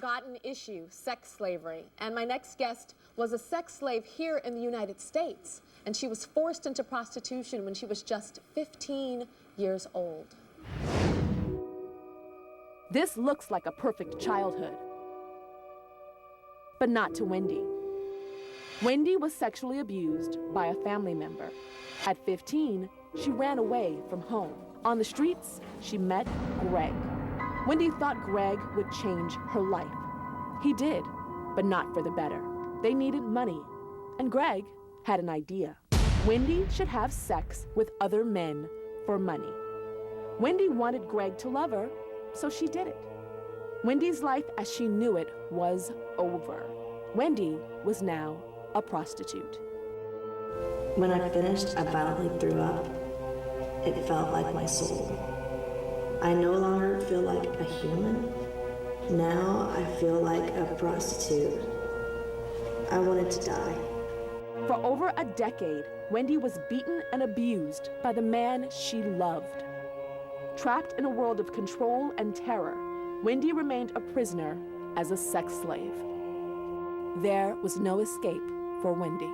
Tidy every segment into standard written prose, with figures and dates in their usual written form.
forgotten issue, sex slavery. And my next guest was a sex slave here in the United States. And she was forced into prostitution when she was just 15 years old. This looks like a perfect childhood. But not to Wendy. Wendy was sexually abused by a family member. At 15, she ran away from home. On the streets, she met Greg. Wendy thought Greg would change her life. He did, but not for the better. They needed money, and Greg had an idea. Wendy should have sex with other men for money. Wendy wanted Greg to love her, so she did it. Wendy's life as she knew it was over. Wendy was now a prostitute. When I finished, I violently threw up. It felt like my soul. I no longer feel like a human. Now I feel like a prostitute. I wanted to die. For over a decade, Wendy was beaten and abused by the man she loved. Trapped in a world of control and terror, Wendy remained a prisoner as a sex slave. There was no escape for Wendy.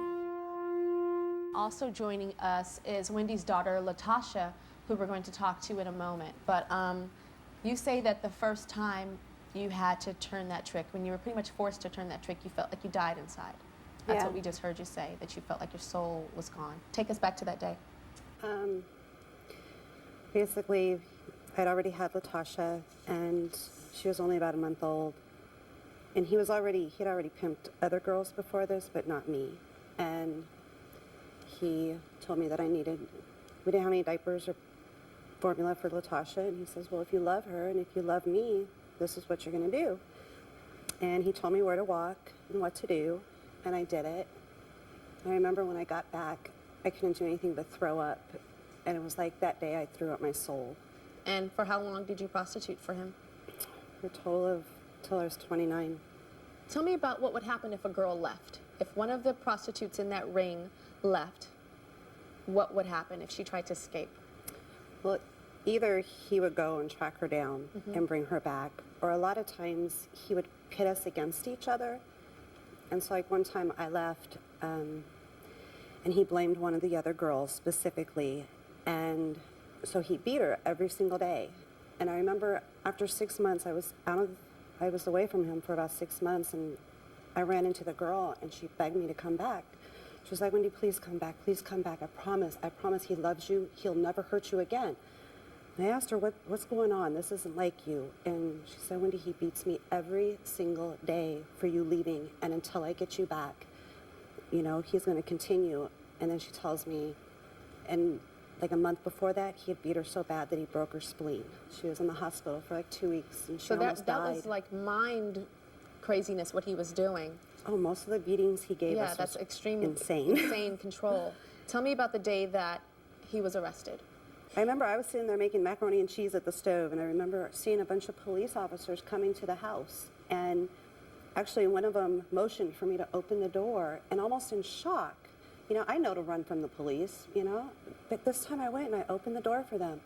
Also joining us is Wendy's daughter, Latasha, who we're going to talk to in a moment. But you say that the first time you had to turn that trick, when you were pretty much forced to turn that trick, you felt like you died inside. That's what we just heard you say, that you felt like your soul was gone. Take us back to that day. Basically, I'd already had Latasha, and she was only about a month old. And he'd already pimped other girls before this, but not me. And he told me that we didn't have any diapers or formula for Latasha, and he says, well, if you love her and if you love me, this is what you're gonna do. And he told me where to walk and what to do, and I did it. And I remember when I got back, I couldn't do anything but throw up, and it was like that day I threw up my soul. And for how long did you prostitute for him? For a total of, till I was 29. Tell me about what would happen if a girl left. If one of the prostitutes in that ring left, what would happen if she tried to escape? Well, either he would go and track her down and bring her back, or a lot of times he would pit us against each other. And so like one time I left, and he blamed one of the other girls specifically, and so he beat her every single day. And I remember after 6 months, I was away from him for about 6 months, and I ran into the girl, and she begged me to come back. She was like, Wendy, please come back, I promise he loves you, he'll never hurt you again. And I asked her, what's going on? This isn't like you. And she said, Wendy, he beats me every single day for you leaving, and until I get you back, you know, he's gonna continue. And then she tells me, and like a month before that, he had beat her so bad that he broke her spleen. She was in the hospital for like 2 weeks, and she almost died. So that was like mind craziness, what he was doing. Oh, most of the beatings he gave us that's was extreme, insane. Insane control. Tell me about the day that he was arrested. I remember I was sitting there making macaroni and cheese at the stove, and I remember seeing a bunch of police officers coming to the house. And actually, one of them motioned for me to open the door, and almost in shock. You know, I know to run from the police, you know, but this time I went and I opened the door for them.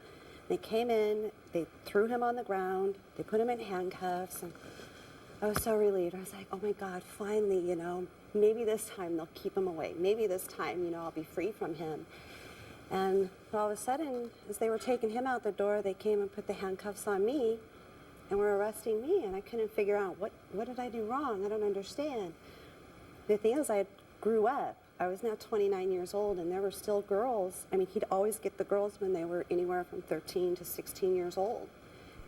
They came in, they threw him on the ground, they put him in handcuffs, and I was so relieved. I was like, oh my God, finally, you know, maybe this time they'll keep him away. Maybe this time, you know, I'll be free from him. And all of a sudden, as they were taking him out the door, they came and put the handcuffs on me and were arresting me, and I couldn't figure out what did I do wrong? I don't understand. The thing is, I grew up. I was now 29 years old, and there were still girls. I mean, he'd always get the girls when they were anywhere from 13 to 16 years old.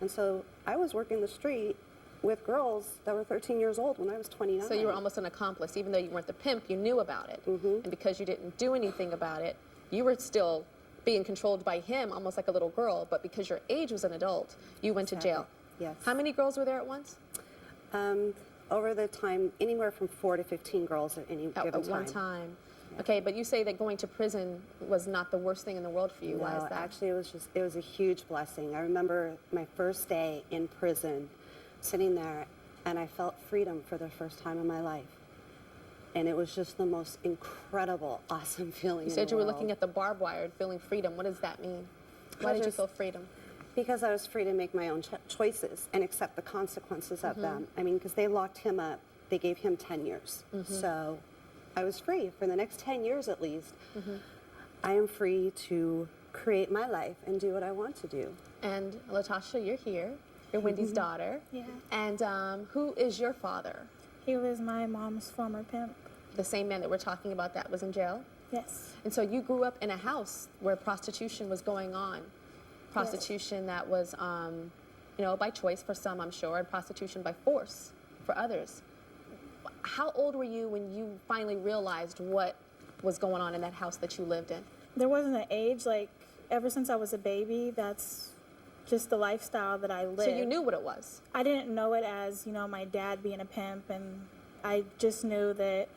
And so I was working the street with girls that were 13 years old when I was 29. So you were almost an accomplice. Even though you weren't the pimp, you knew about it. And because you didn't do anything about it, you were still being controlled by him, almost like a little girl. But because your age was an adult, you went to jail. Yes. How many girls were there at once? Over the time, anywhere from 4 to 15 girls at any given time. At one time. Yeah. Okay, but you say that going to prison was not the worst thing in the world for you. No, why is that? Actually, it was a huge blessing. I remember my first day in prison, sitting there, and I felt freedom for the first time in my life. And it was just the most incredible, awesome feeling. You said you were looking at the barbed wire and feeling freedom. What does that mean? Why did you feel freedom? Because I was free to make my own choices and accept the consequences of them. I mean, because they locked him up, they gave him 10 years. So I was free for the next 10 years at least. I am free to create my life and do what I want to do. And Latasha, you're here. You're Wendy's daughter. Yeah. And who is your father? He was my mom's former pimp. The same man that we're talking about that was in jail? Yes. And so you grew up in a house where prostitution was going on. Prostitution that was, you know, by choice for some, I'm sure, and prostitution by force for others. How old were you when you finally realized what was going on in that house that you lived in? There wasn't an age, like, ever since I was a baby, that's just the lifestyle that I lived. So you knew what it was? I didn't know it as, you know, my dad being a pimp, and I just knew that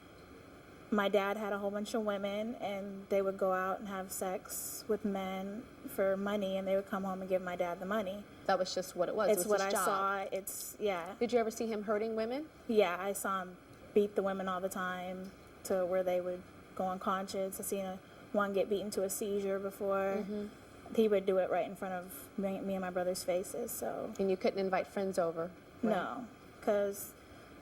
my dad had a whole bunch of women, and they would go out and have sex with men for money, and they would come home and give my dad the money. That was just what it was? It's it was what his I job. saw. It's, yeah. Did you ever see him hurting women? Yeah, I saw him beat the women all the time to where they would go unconscious. I seen one get beaten to a seizure before. He would do it right in front of me and my brother's faces. So. And you couldn't invite friends over? Right? No, because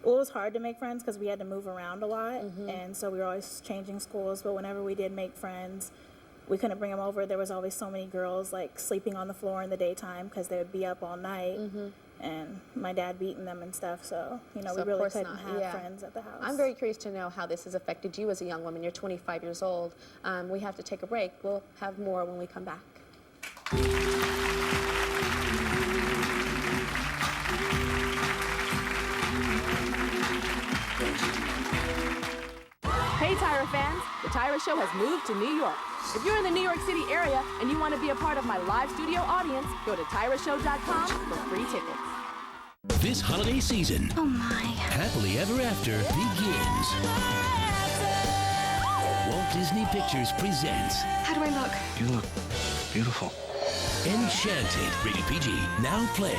it was hard to make friends because we had to move around a lot, and so we were always changing schools. But whenever we did make friends, we couldn't bring them over. There was always so many girls like sleeping on the floor in the daytime because they would be up all night, and my dad beating them and stuff. So we really couldn't have friends at the house. I'm very curious to know how this has affected you as a young woman. You're 25 years old. We have to take a break. We'll have more when we come back. Hey Tyra fans, the Tyra Show has moved to New York. If you're in the New York City area and you want to be a part of my live studio audience, go to tyrashow.com for free tickets. This holiday season, Oh my. Happily Ever After begins. Walt Disney Pictures presents How do I look? You look beautiful. Enchanted, rated PG, now playing.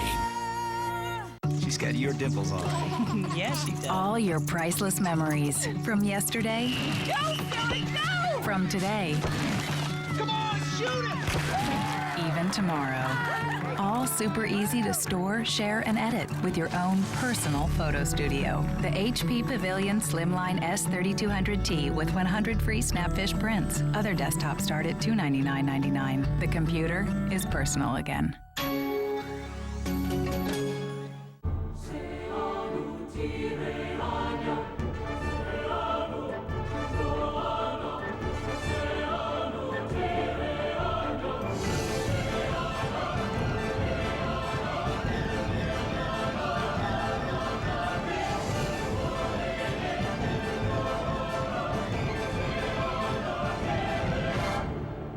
She's got your dimples on. Yes, she does. All your priceless memories from yesterday. Go, Billy, go! From today. Come on, shoot it! Even tomorrow. All super easy to store, share, and edit with your own personal photo studio. The HP Pavilion Slimline S3200T with 100 free Snapfish prints. Other desktops start at $299.99. The computer is personal again.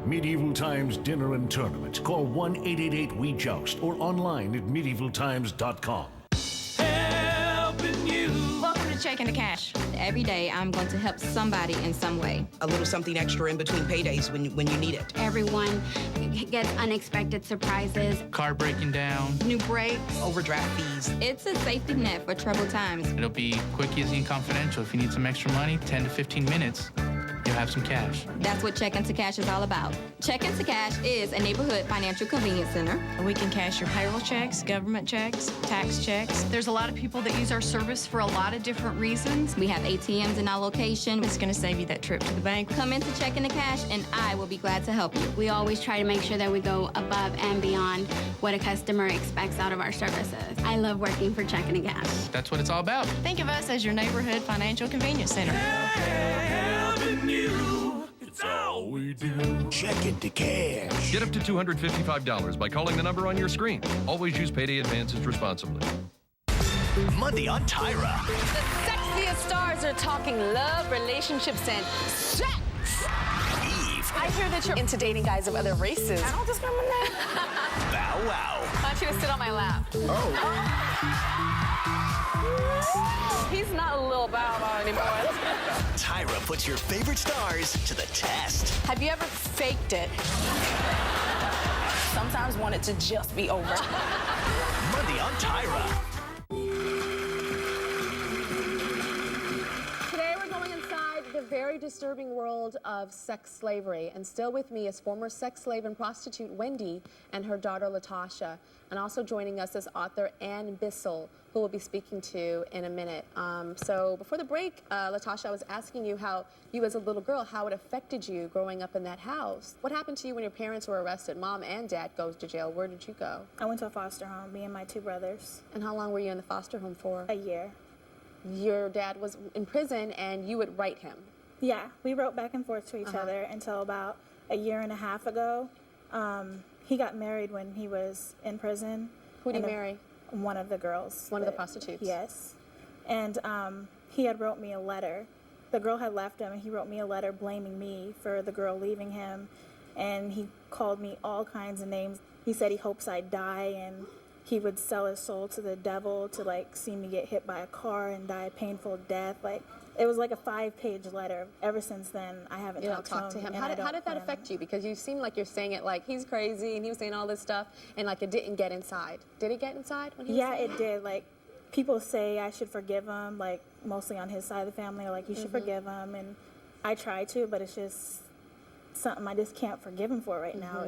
Medieval Times Dinner and Tournament. Call 1-888-WE-JOUST or online at medievaltimes.com. Helping you. Welcome to Checking the Cash. Every day I'm going to help somebody in some way. A little something extra in between paydays when you need it. Everyone gets unexpected surprises. Car breaking down. New brakes. Overdraft fees. It's a safety net for troubled times. It'll be quick, easy, and confidential. If you need some extra money, 10 to 15 minutes, you'll have some cash. That's what Check Into Cash is all about. Check Into Cash is a neighborhood financial convenience center. We can cash your payroll checks, government checks, tax checks. There's a lot of people that use our service for a lot of different reasons. We have ATMs in our location. It's going to save you that trip to the bank. Come into Check Into Cash and I will be glad to help you. We always try to make sure that we go above and beyond what a customer expects out of our services. I love working for Check Into Cash. That's what it's all about. Think of us as your neighborhood financial convenience center. Helping you. It's all we do. Check Into Cash. Get up to $255 by calling the number on your screen. Always use payday advances responsibly. Monday on Tyra. The sexiest stars are talking love, relationships, and sex. Eve. I hear that you're into dating guys of other races. I don't discriminate. Bow Wow. I want you to sit on my lap. He's not a little bow wow anymore. Tyra puts your favorite stars to the test. Have you ever faked it? Sometimes want it to just be over. Monday on Tyra. Today we're going inside the very disturbing world of sex slavery. And still with me is former sex slave and prostitute Wendy and her daughter Latasha. And also joining us is author Ann Bissell, who we'll be speaking to in a minute. So before the break, Latasha, I was asking you how you as a little girl, how it affected you growing up in that house. What happened to you when your parents were arrested? Mom and dad goes to jail. Where did you go? I went to a foster home, me and my 2 brothers. And how long were you in the foster home for? A year. Your dad was in prison and you would write him? Yeah, we wrote back and forth to each other until about a year and a half ago. He got married when he was in prison. Who did he marry? One of the girls. One of the prostitutes? Yes. And he had wrote me a letter. The girl had left him, and he wrote me a letter blaming me for the girl leaving him. And he called me all kinds of names. He said he hopes I die, and he would sell his soul to the devil to, like, see me get hit by a car and die a painful death. Like, it was like a 5-page letter. Ever since then, I haven't talked to him. How did that affect you? Because you seem like you're saying it like he's crazy and he was saying all this stuff, and like it didn't get inside. Did it get inside when he was saying it did. Like, people say I should forgive him, like, mostly on his side of the family, like, you should forgive him. And I try to, but it's just something I just can't forgive him for right now.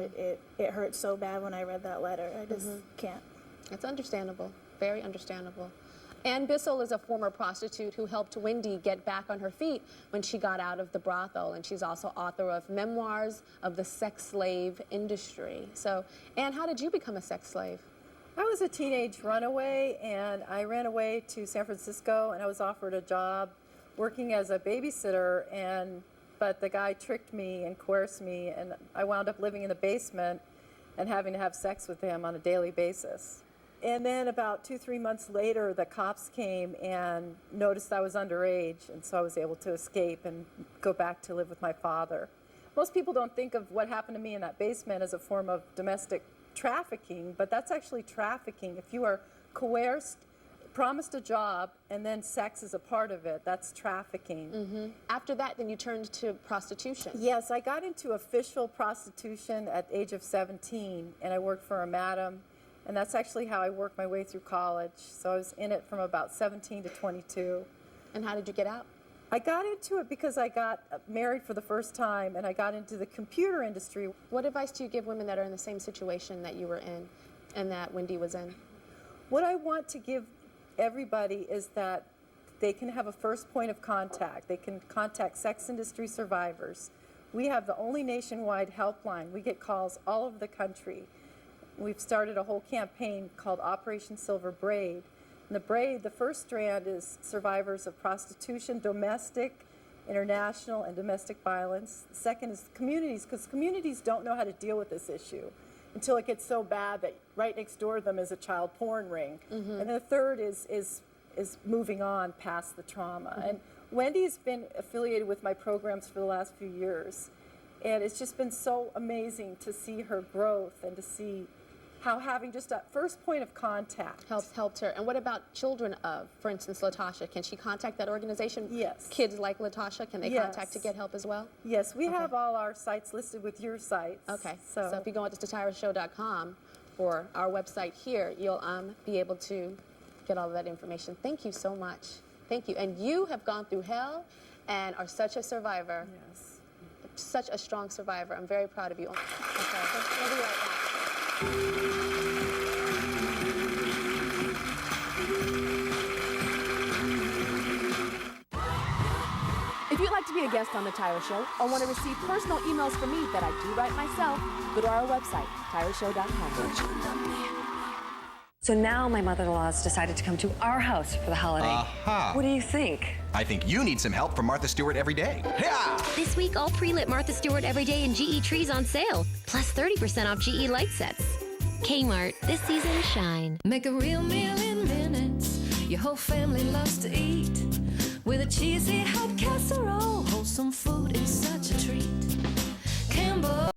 It hurt so bad when I read that letter. I just can't. It's understandable. Very understandable. Ann Bissell is a former prostitute who helped Wendy get back on her feet when she got out of the brothel, and she's also author of Memoirs of the Sex Slave Industry. So, Ann, how did you become a sex slave? I was a teenage runaway, and I ran away to San Francisco, and I was offered a job working as a babysitter, but the guy tricked me and coerced me, and I wound up living in the basement and having to have sex with him on a daily basis. And then about 2-3 months later, the cops came and noticed I was underage, and so I was able to escape and go back to live with my father. Most people don't think of what happened to me in that basement as a form of domestic trafficking, but that's actually trafficking. If you are coerced, promised a job, and then sex is a part of it, that's trafficking. After that, then you turned to prostitution. Yes, I got into official prostitution at the age of 17, and I worked for a madam. And that's actually how I worked my way through college. So I was in it from about 17 to 22. And how did you get out? I got into it because I got married for the first time, and I got into the computer industry. What advice do you give women that are in the same situation that you were in and that Wendy was in? What I want to give everybody is that they can have a first point of contact. They can contact sex industry survivors. We have the only nationwide helpline. We get calls all over the country. We've started a whole campaign called Operation Silver Braid. And the braid, the first strand is survivors of prostitution, domestic, international, and domestic violence. The second is communities, because communities don't know how to deal with this issue until it gets so bad that right next door to them is a child porn ring. And the third is moving on past the trauma. And Wendy's been affiliated with my programs for the last few years. And it's just been so amazing to see her growth and to see how having just a first point of contact helped her. And what about children of, for instance, Latasha? Can she contact that organization? Yes. Kids like Latasha, can they contact to get help as well? Yes, we have all our sites listed with your sites. Okay, so if you go onto TyraShow.com or our website here, you'll be able to get all of that information. Thank you so much. Thank you. And you have gone through hell and are such a survivor. Yes. Such a strong survivor. I'm very proud of you. Okay, we'll be right back. If you'd like to be a guest on The Tyra Show or want to receive personal emails from me that I do write myself, go to our website, TyraShow.com. So now my mother-in-law has decided to come to our house for the holiday. Aha. What do you think? I think you need some help from Martha Stewart every day. Yeah! This week, all pre-lit Martha Stewart Everyday and GE trees on sale, plus 30% off GE light sets. Kmart, this season, shine. Make a real meal in minutes. Your whole family loves to eat. With a cheesy hot casserole, wholesome food is such a treat. Campbell.